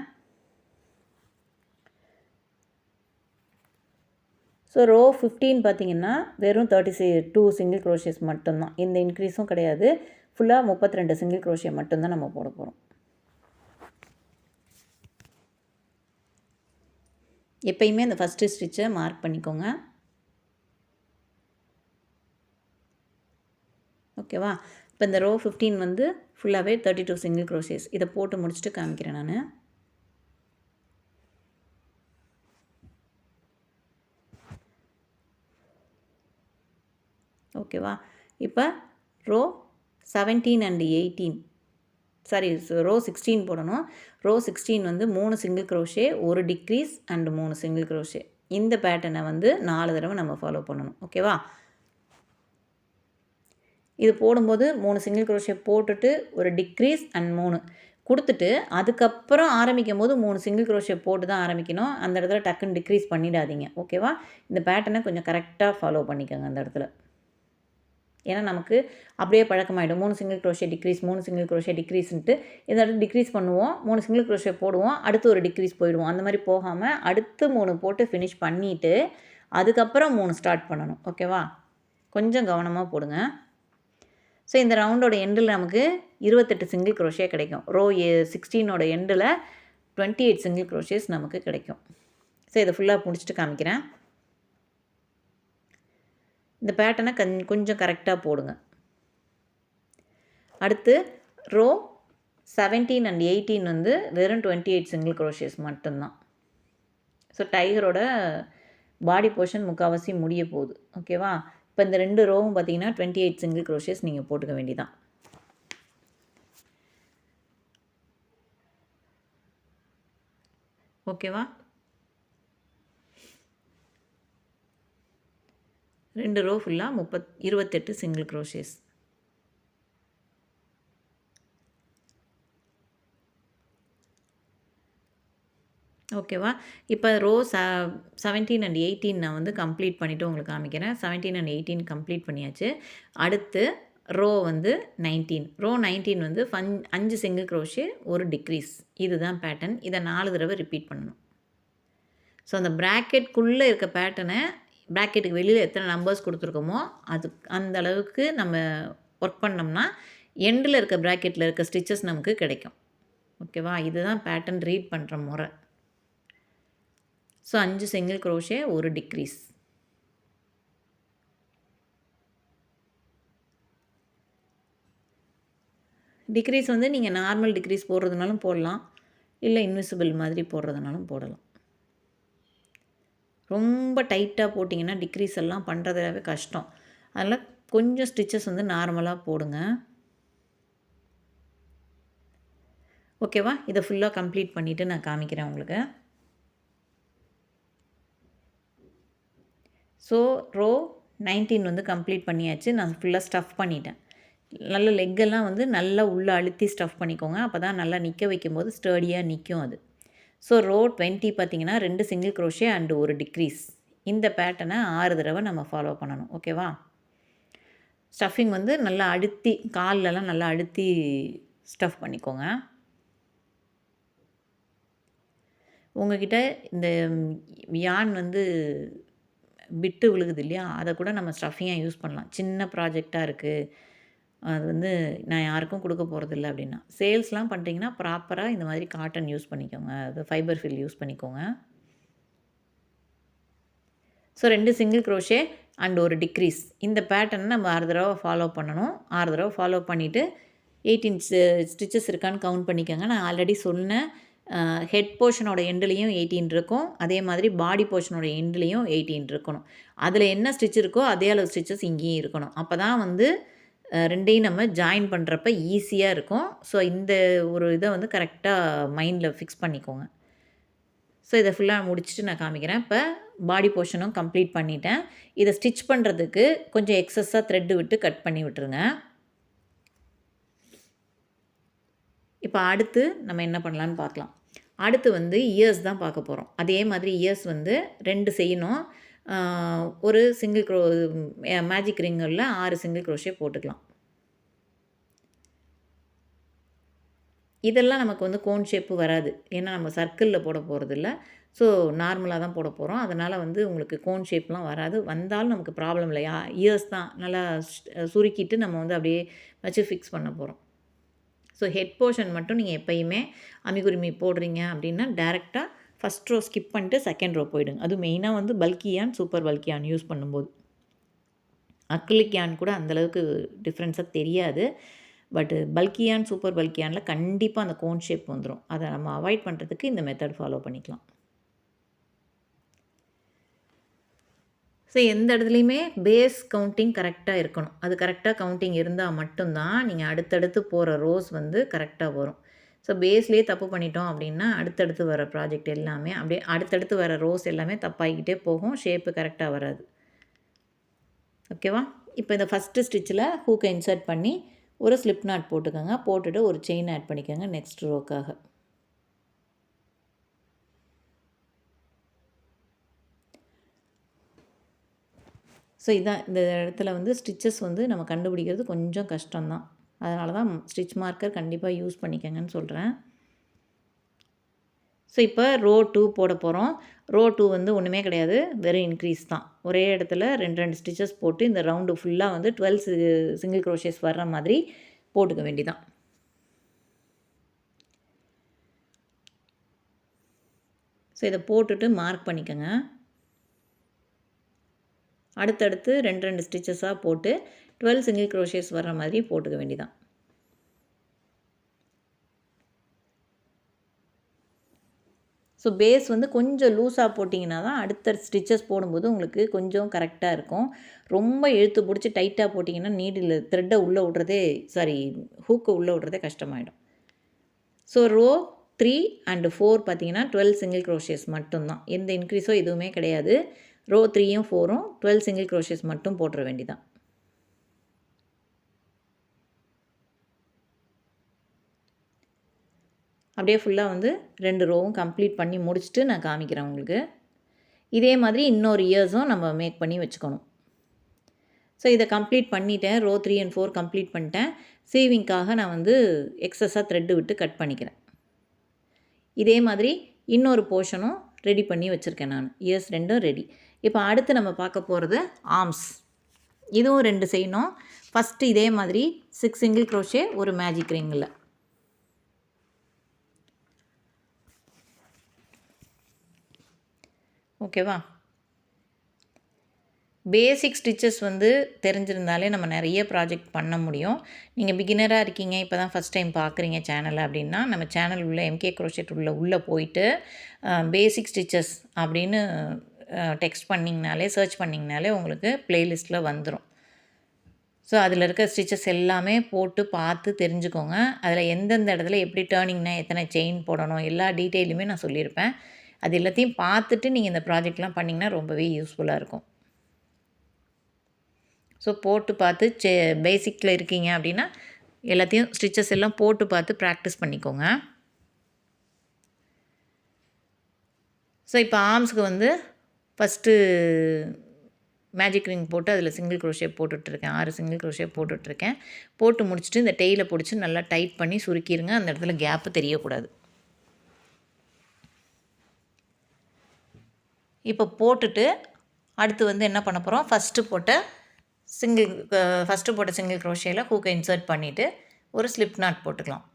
ஸோ ரோ 15 பார்த்திங்கன்னா வெறும் 32 சிங்கிள் க்ரோஷேஸ் மட்டும்தான். இந்த இன்க்ரீஸும் கிடையாது. ஃபுல்லாக 32 சிங்கிள் க்ரோஷே மட்டும்தான் நம்ம போட போகிறோம். எப்பயுமே அந்த ஃபஸ்ட்டு ஸ்டிச்சை மார்க் பண்ணிக்கோங்க. ஓகேவா? இப்போ இந்த ரோ 15 வந்து ஃபுல்லாகவே 32 சிங்கிள் க்ரோஷேஸ். இதை போட்டு முடிச்சுட்டு காமிக்கிறேன் நான். ஓகேவா? இப்போ ரோ 17 அண்ட் 18 சாரி ரோ 16 போடணும். ரோ 16 வந்து 3 சிங்கிள் க்ரோஷே, ஒரு டிக்ரீஸ் அண்ட் 3 சிங்கிள் க்ரோஷே. இந்த பேட்டர்னை வந்து 4 தடவை நம்ம ஃபாலோ பண்ணணும். ஓகேவா? இது போடும்போது 3 சிங்கிள் க்ரோஷே போட்டுட்டு ஒரு டிக்ரீஸ் அண்ட் 3 கொடுத்துட்டு அதுக்கப்புறம் ஆரம்பிக்கும் போது 3 சிங்கிள் க்ரோஷே போட்டு தான் ஆரம்பிக்கணும். அந்த இடத்துல டக்குன்னு டிக்ரீஸ் பண்ணிடாதீங்க. ஓகேவா? இந்த பேட்டர்னை கொஞ்சம் கரெக்டாக ஃபாலோ பண்ணிக்கோங்க அந்த இடத்துல. ஏன்னா நமக்கு அப்படியே பழக்கமாயிடும். 3 single crochet decrease, 3 single crochet டிக்ரீஸ்ன்ட்டு இந்த இடத்துல டிக்ரீஸ் பண்ணுவோம், 3 சிங்கிள் க்ரோஷே போடுவோம், அடுத்து ஒரு டிக்ரீஸ் போயிடுவோம். அந்த மாதிரி போகாமல் அடுத்து 3 போட்டு ஃபினிஷ் பண்ணிவிட்டு அதுக்கப்புறம் 3 ஸ்டார்ட் பண்ணணும். ஓகேவா? கொஞ்சம் கவனமாக போடுங்க. ஸோ இந்த ரவுண்டோட எண்டில் நமக்கு 28 சிங்கிள் க்ரோஷே கிடைக்கும். ரோ 16ஓட எண்டில் 28 சிங்கிள் க்ரோஷேஸ் நமக்கு கிடைக்கும். ஸோ இதை ஃபுல்லாக முடிச்சுட்டு காமிக்கிறேன். இந்த பேட்டர்னை கொஞ்சம் கரெக்டாக போடுங்க. அடுத்து ரோ 17 அண்ட் 18 வந்து வெறும் 28 சிங்கிள் க்ரோஷேஸ் மட்டும்தான். ஸோ டைகரோட பாடி போர்ஷன் முக்கால்வாசி முடிய போகுது. ஓகேவா? இப்போ இந்த 2 ரோவும் பார்த்தீங்கன்னா 28 சிங்கிள் க்ரோஷேஸ் நீங்கள் போட்டுக்க வேண்டியதான். ஓகேவா? 2 ரோ ஃபுல்லாக 28 சிங்கிள் க்ரோஷேஸ். ஓகேவா? இப்போ ரோ 17 அண்ட் 18 நான் வந்து கம்ப்ளீட் பண்ணிவிட்டு உங்களுக்கு காமிக்கிறேன். 17 அண்ட் 18 கம்ப்ளீட் பண்ணியாச்சு. அடுத்து ரோ வந்து 19. ரோ 19 வந்து 5 சிங்கிள் க்ரோஷே, ஒரு டிக்ரீஸ். இதுதான் பேட்டர்ன். இதை 4 தடவை ரிப்பீட் பண்ணணும். ஸோ அந்த ப்ராக்கெட்குள்ளே இருக்க பேட்டர்னை ப்ராக்கெட்டுக்கு வெளியில் எத்தனை நம்பர்ஸ் கொடுத்துருக்கோமோ அந்த அளவுக்கு நம்ம ஒர்க் பண்ணோம்னா எண்டில் இருக்க ப்ராக்கெட்டில் இருக்க ஸ்டிச்சஸ் நமக்கு கிடைக்கும். ஓகேவா? இதுதான் பேட்டர்ன் ரீட் பண்ணுற முறை. ஸோ 5 சிங்கிள் க்ரோஷே, ஒரு டிக்ரீஸ். டிக்ரீஸ் வந்து நீங்கள் நார்மல் டிக்ரீஸ் போடுறதுனாலும் போடலாம், இல்லை இன்விசிபிள் மாதிரி போடுறதுனாலும் போடலாம். ரொம்ப டைட்டாக போட்டிங்கன்னா டிக்ரீஸ் எல்லாம் பண்ணுறதுவே கஷ்டம். அதனால் கொஞ்சம் ஸ்டிச்சஸ் வந்து நார்மலாக போடுங்க. ஓகேவா? இதை ஃபுல்லாக கம்ப்ளீட் பண்ணிவிட்டு நான் காமிக்கிறேன் உங்களுக்கு. ஸோ ரோ 19 வந்து கம்ப்ளீட் பண்ணியாச்சு. நான் ஃபுல்லாக ஸ்டஃப் பண்ணிட்டேன். நல்ல லெக்கெல்லாம் வந்து நல்லா உள்ளே அழுத்தி ஸ்டஃப் பண்ணிக்கோங்க. அப்போ தான் நல்லா நிற்க வைக்கும்போது ஸ்டர்டியாக நிற்கும் அது. ஸோ ரோ 20 பார்த்திங்கன்னா 2 சிங்கிள் க்ரோஷே அண்டு ஒரு டிக்ரீஸ். இந்த பேட்டர்னை 6 தடவை நம்ம ஃபாலோ பண்ணணும். ஓகேவா? ஸ்டஃபிங் வந்து நல்லா அழுத்தி கால்லலாம் நல்லா அழுத்தி ஸ்டஃப் பண்ணிக்கோங்க. உங்கள்கிட்ட இந்த யான் வந்து பிட்டு விழுகுது இல்லையா, அதை கூட நம்ம ஸ்டஃபிங்காக யூஸ் பண்ணலாம். சின்ன ப்ராஜெக்டாக இருக்குது, அது வந்து நான் யாருக்கும் கொடுக்க போகிறதில்ல அப்படின்னா, சேல்ஸ்லாம் பண்ணுறீங்கன்னா ப்ராப்பராக இந்த மாதிரி காட்டன் யூஸ் பண்ணிக்கோங்க, அது ஃபைபர் ஃபில் யூஸ் பண்ணிக்கோங்க. ஸோ 2 சிங்கிள் க்ரோஷே அண்ட் ஒரு டிக்ரீஸ். இந்த பேட்டர்னை நம்ம 6 தடவை ஃபாலோ பண்ணணும். 6 தடவை ஃபாலோ பண்ணிவிட்டு 18 ஸ்டிச்சஸ் இருக்கான்னு கவுண்ட் பண்ணிக்கோங்க. நான் ஆல்ரெடி சொன்னேன், ஹெட் போர்ஷனோட எண்டுலேயும் 18 இருக்கும், அதே மாதிரி பாடி போர்ஷனோட எண்டுலேயும் 18 இருக்கணும். அதில் என்ன ஸ்டிச் இருக்கோ அதே அளவு ஸ்டிச்சஸ் இங்கேயும் இருக்கணும். அப்போ தான் வந்து 2யும் நம்ம ஜாயின் பண்ணுறப்ப ஈஸியாக இருக்கும். ஸோ இந்த ஒரு இதை வந்து கரெக்டாக மைண்டில் ஃபிக்ஸ் பண்ணிக்கோங்க. ஸோ இதை ஃபுல்லாக முடிச்சுட்டு நான் காமிக்கிறேன். இப்போ பாடி போர்ஷனும் கம்ப்ளீட் பண்ணிட்டேன். இதை ஸ்டிச் பண்ணுறதுக்கு கொஞ்சம் எக்ஸஸாக த்ரெட்டு விட்டு கட் பண்ணி விட்டுருங்க. இப்போ அடுத்து நம்ம என்ன பண்ணலான்னு பார்க்கலாம். அடுத்து வந்து இயர்ஸ் தான் பார்க்க போகிறோம். அதே மாதிரி இயர்ஸ் வந்து 2 செய்யணும். ஒரு சிங்கிள் மேஜிக் ரிங்கில் 6 சிங்கிள் க்ரோஷே போட்டுக்கலாம். இதெல்லாம் நமக்கு வந்து கோன் ஷேப்பு வராது. ஏன்னா நம்ம சர்க்கிளில் போட போகிறதில்ல. ஸோ நார்மலாக தான் போட போகிறோம். அதனால் வந்து உங்களுக்கு கோன் ஷேப்லாம் வராது. வந்தாலும் நமக்கு ப்ராப்ளம் இல்லை. இயர்ஸ் தான் நல்லா சுருக்கிட்டு நம்ம வந்து அப்படியே வச்சு ஃபிக்ஸ் பண்ண போகிறோம். ஸோ ஹெட் போர்ஷன் மட்டும் நீங்கள் எப்போயுமே அமிகுருமி போடுறீங்க அப்படின்னா டேரெக்டாக ஃபஸ்ட் ரோ ஸ்கிப் பண்ணிட்டு செகண்ட் ரோ போயிடுங்க. அதுவும் மெயினாக வந்து பல்கி யான், சூப்பர் பல்கி யான் யூஸ் பண்ணும்போது. அக்ரிலிக் யான் கூட அந்தளவுக்கு டிஃப்ரென்ஸாக தெரியாது. பட் பல்கி யான், சூப்பர் பல்கி யானில் கண்டிப்பாக அந்த கோன் ஷேப் வந்துடும். அதை நம்ம அவாய்ட் பண்ணுறதுக்கு இந்த மெத்தட் ஃபாலோ பண்ணிக்கலாம். ஸோ எந்த இடத்துலையுமே பேஸ் கவுண்டிங் கரெக்டாக இருக்கணும். அது கரெக்டாக கவுண்டிங் இருந்தால் மட்டும்தான் நீங்கள் அடுத்தடுத்து போகிற ரோஸ் வந்து கரெக்டாக வரும். ஸோ பேஸ்லேயே தப்பு பண்ணிட்டோம் அப்படின்னா அடுத்தடுத்து வர ப்ராஜெக்ட் எல்லாமே அப்படியே அடுத்தடுத்து வர ரோஸ் எல்லாமே தப்பாகிக்கிட்டே போகும். ஷேப்பு கரெக்டாக வராது. ஓகேவா? இப்போ இந்த ஃபஸ்ட்டு ஸ்டிச்சில் ஹூக்கை இன்சர்ட் பண்ணி ஒரு ஸ்லிப் நாட் போட்டுக்கோங்க. போட்டுட்டு ஒரு செயின் ஆட் பண்ணிக்கோங்க நெக்ஸ்ட் ரோக்காக. ஸோ இதான் இந்த இடத்துல வந்து ஸ்டிச்சஸ் வந்து நம்ம கண்டுபிடிக்கிறது கொஞ்சம் கஷ்டம்தான். அதனால தான் ஸ்டிச் மார்க்கர் கண்டிப்பாக யூஸ் பண்ணிக்கங்கன்னு சொல்கிறேன். ஸோ இப்போ ரோ 2 போட போகிறோம். ரோ 2 வந்து ஒன்றுமே கிடையாது, வெறும் இன்க்ரீஸ் தான். ஒரே இடத்துல 2 ஸ்டிச்சஸ் போட்டு இந்த ரவுண்டு ஃபுல்லாக வந்து 12 சிங்கிள் க்ரோஷேஸ் வர்ற மாதிரி போட்டுக்க வேண்டியதான். ஸோ இதை போட்டுட்டு மார்க் பண்ணிக்கோங்க. அடுத்தடுத்து 2 ஸ்டிச்சஸாக போட்டு 12 சிங்கிள் க்ரோஷேஸ் வர்ற மாதிரி போட்டுக்க வேண்டியதான். ஸோ பேஸ் வந்து கொஞ்சம் லூஸாக போட்டிங்கன்னா தான் அடுத்த ஸ்டிச்சஸ் போடும்போது உங்களுக்கு கொஞ்சம் கரெக்டாக இருக்கும். ரொம்ப இழுத்து பிடிச்சி டைட்டாக போட்டிங்கன்னா நீடில் த்ரெட்டை உள்ளே விட்றதே ஹூக்கை உள்ளே விட்றதே கஷ்டமாயிடும். ஸோ ரோ 3 அண்ட் 4 பார்த்தீங்கன்னா 12 சிங்கிள் க்ரோஷேஸ் மட்டும்தான். எந்த இன்க்ரீஸோ எதுவுமே கிடையாது. ரோ 3யும் 4ம் 12 சிங்கிள் க்ரோஷேஸ் மட்டும் போட்டுற வேண்டியதான். அப்படியே ஃபுல்லாக வந்து 2 ரோவும் கம்ப்ளீட் பண்ணி முடிச்சுட்டு நான் காமிக்கிறேன் உங்களுக்கு. இதே மாதிரி இன்னொரு இயர்ஸும் நம்ம மேக் பண்ணி வச்சுக்கணும். ஸோ இதை கம்ப்ளீட் பண்ணிட்டேன். ரோ 3 அண்ட் 4 கம்ப்ளீட் பண்ணிட்டேன். சீவிங்காக நான் வந்து எக்ஸஸாக த்ரெட்டு விட்டு கட் பண்ணிக்கிறேன். இதே மாதிரி இன்னொரு போர்ஷனும் ரெடி பண்ணி வச்சுருக்கேன் நான். இயர்ஸ் 2ம் ரெடி. இப்போ அடுத்து நம்ம பார்க்க போகிறது ஆர்ம்ஸ். இதுவும் 2 செய்யணும். ஃபஸ்ட்டு இதே மாதிரி 6 சிங்கிள் க்ரோஷே ஒரு மேஜிக் ரிங்கில். ஓகேவா? பேசிக் ஸ்டிச்சஸ் வந்து தெரிஞ்சிருந்தாலே நம்ம நிறைய ப்ராஜெக்ட் பண்ண முடியும். நீங்கள் பிகினராக இருக்கீங்க, இப்போ தான் ஃபஸ்ட் டைம் பார்க்குறீங்க சேனலை அப்படின்னா, நம்ம சேனல் உள்ள எம்கே க்ரோஷெட் உள்ளே போயிட்டு பேசிக் ஸ்டிச்சஸ் அப்படின்னு டெக்ஸ்ட் பண்ணிங்கனாலே, சர்ச் பண்ணிங்கனாலே உங்களுக்கு ப்ளேலிஸ்ட்டில் வந்துடும். ஸோ அதில் இருக்க ஸ்டிச்சஸ் எல்லாமே போட்டு பார்த்து தெரிஞ்சுக்கோங்க. அதில் எந்தெந்த இடத்துல எப்படி டேர்னிங்னா எத்தனை செயின் போடணும் எல்லா டீட்டெயிலுமே நான் சொல்லியிருப்பேன். அது எல்லாத்தையும் பார்த்துட்டு நீங்கள் இந்த ப்ராஜெக்ட்லாம் பண்ணிங்கன்னா ரொம்பவே யூஸ்ஃபுல்லாக இருக்கும். ஸோ போட்டு பார்த்து பேசிக்கில் இருக்கீங்க அப்படின்னா எல்லாத்தையும் ஸ்டிச்சஸ் எல்லாம் போட்டு பார்த்து ப்ராக்டிஸ் பண்ணிக்கோங்க. ஸோ இப்போ ஆர்ம்ஸுக்கு வந்து ஃபஸ்ட்டு மேஜிக் ரிங் போட்டு அதில் சிங்கிள் க்ரோஷே போட்டுட்ருக்கேன். 6 சிங்கிள் க்ரோஷே போட்டுட்ருக்கேன். போட்டு முடிச்சுட்டு இந்த டெய்லை பிடிச்சி நல்லா டைட் பண்ணி சுருக்கிடுங்க. அந்த இடத்துல கேப்பு தெரியக்கூடாது. இப்போ போட்டுட்டு அடுத்து வந்து என்ன பண்ண போகிறோம், ஃபஸ்ட்டு போட்ட சிங்கிள் க்ரோஷேயில் ஹூக்கை இன்சர்ட் பண்ணிவிட்டு ஒரு ஸ்லிப் நாட் போட்டுக்கலாம்.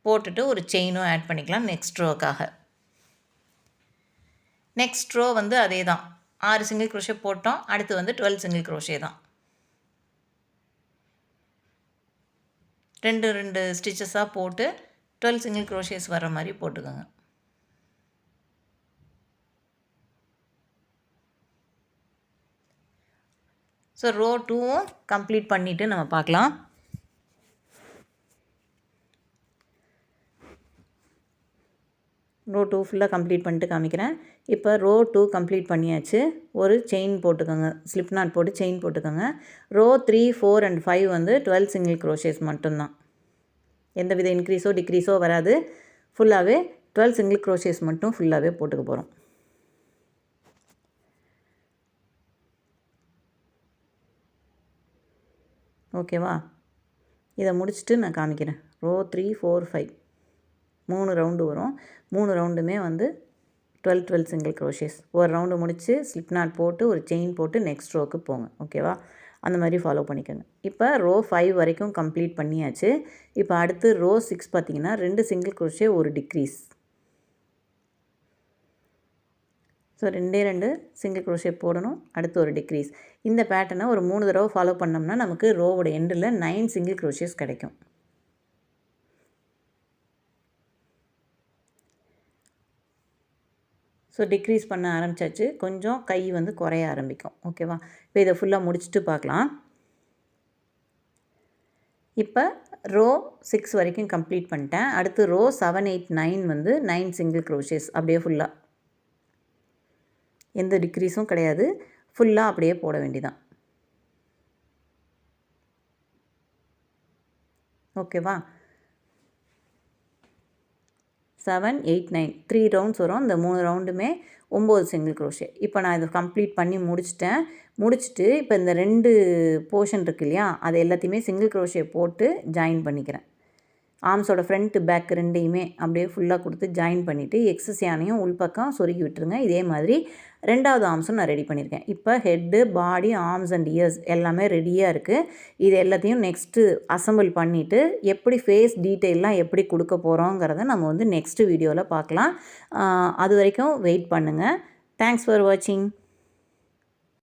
போட்டுட்டு ஒரு செயினும் ஆட் பண்ணிக்கலாம் நெக்ஸ்ட் ரோக்காக. நெக்ஸ்ட் ரோ வந்து அதே தான், 6 சிங்கிள் க்ரோஷே போட்டோம். அடுத்து வந்து 12 சிங்கிள் க்ரோஷே தான். 2 ஸ்டிச்சஸாக போட்டு 12 சிங்கிள் க்ரோஷேஸ் வர மாதிரி போட்டுக்கோங்க. ஸோ ரோ 2வும் கம்ப்ளீட் பண்ணிவிட்டு நம்ம பார்க்கலாம். ரோ 2 ஃபுல்லாக கம்ப்ளீட் பண்ணிட்டு காமிக்கிறேன். இப்போ ரோ 2 கம்ப்ளீட் பண்ணியாச்சு. ஒரு செயின் போட்டுக்கோங்க, ஸ்லிப் நாட் போட்டு செயின் போட்டுக்கோங்க. ரோ 3, 4 அண்ட் 5 வந்து 12 சிங்கிள் க்ரோஷேஸ் மட்டும்தான். எந்தவித இன்க்ரீஸோ டிக்ரீஸோ வராது. ஃபுல்லாகவே 12 சிங்கிள் க்ரோஷேஸ் மட்டும் ஃபுல்லாகவே போட்டுக்க போகிறோம். ஓகேவா? இதை முடிச்சுட்டு நான் காமிக்கிறேன். ரோ 3, 4, 5 3 ரவுண்டு வரும். 3 ரவுண்டுமே வந்து 12 சிங்கிள் க்ரோஷேஸ். ஒரு ரவுண்டு முடித்து ஸ்லிப் நாட் போட்டு ஒரு செயின் போட்டு நெக்ஸ்ட் ரோக்கு போங்க. ஓகேவா? அந்த மாதிரி ஃபாலோ பண்ணிக்கோங்க. இப்போ ரோ 5 வரைக்கும் கம்ப்ளீட் பண்ணியாச்சு. இப்போ அடுத்து ரோ 6 பார்த்திங்கன்னா 2 சிங்கிள் க்ரோஷே ஒரு டிக்ரீஸ். ஸோ 2 சிங்கிள் க்ரோஷே போடணும், அடுத்து ஒரு டிக்ரீஸ். இந்த பேட்டர்னை ஒரு 3 தடவை ஃபாலோ பண்ணோம்னா நமக்கு ரோவோட எண்டில் 9 சிங்கிள் க்ரோஷேஸ் கிடைக்கும். ஸோ டிக்ரீஸ் பண்ண ஆரம்பித்தாச்சு. கொஞ்சம் கை வந்து குறைய ஆரம்பிக்கும். ஓகேவா? இப்போ இதை ஃபுல்லாக முடிச்சுட்டு பார்க்கலாம். இப்போ ரோ 6 வரைக்கும் கம்ப்ளீட் பண்ணிட்டேன். அடுத்து ரோ 7, 8, 9 வந்து 9 சிங்கிள் க்ரோஷேஸ் அப்படியே ஃபுல்லாக. எந்த டிக்ரீஸும் கிடையாது. ஃபுல்லாக அப்படியே போட வேண்டியதான். ஓகேவா? 7, 8, 9 3 ரவுண்ட்ஸ் வரும். இந்த 3 ரவுண்டுமே 9 சிங்கிள் க்ரோஷே. இப்போ நான் இதை கம்ப்ளீட் பண்ணி முடிச்சிட்டேன். முடிச்சுட்டு இப்போ இந்த 2 போர்ஷன் இருக்கு இல்லையா, அது எல்லாத்தையுமே சிங்கிள் க்ரோஷே போட்டு ஜாயின் பண்ணிக்கிறேன். ஆர்ம்ஸோட ஃப்ரண்ட்டு பேக் ரெண்டையுமே அப்படியே ஃபுல்லாக கொடுத்து ஜாயின் பண்ணிவிட்டு எக்ஸஸ் யானையும் உள்பக்கம் சொருகி விட்டுருங்க. இதே மாதிரி 2வது ஆர்ம்ஸும் நான் ரெடி பண்ணியிருக்கேன். இப்போ head, body, arms and years எல்லாமே ரெடியாக இருக்குது. இது எல்லாத்தையும் நெக்ஸ்ட்டு அசம்பிள் பண்ணிவிட்டு எப்படி ஃபேஸ் டீட்டெயிலாம் எப்படி கொடுக்க போகிறோங்கிறத நம்ம வந்து நெக்ஸ்ட்டு வீடியோவில் பார்க்கலாம். அது வரைக்கும் வெயிட் பண்ணுங்கள். தேங்க்ஸ் ஃபார் வாட்சிங்.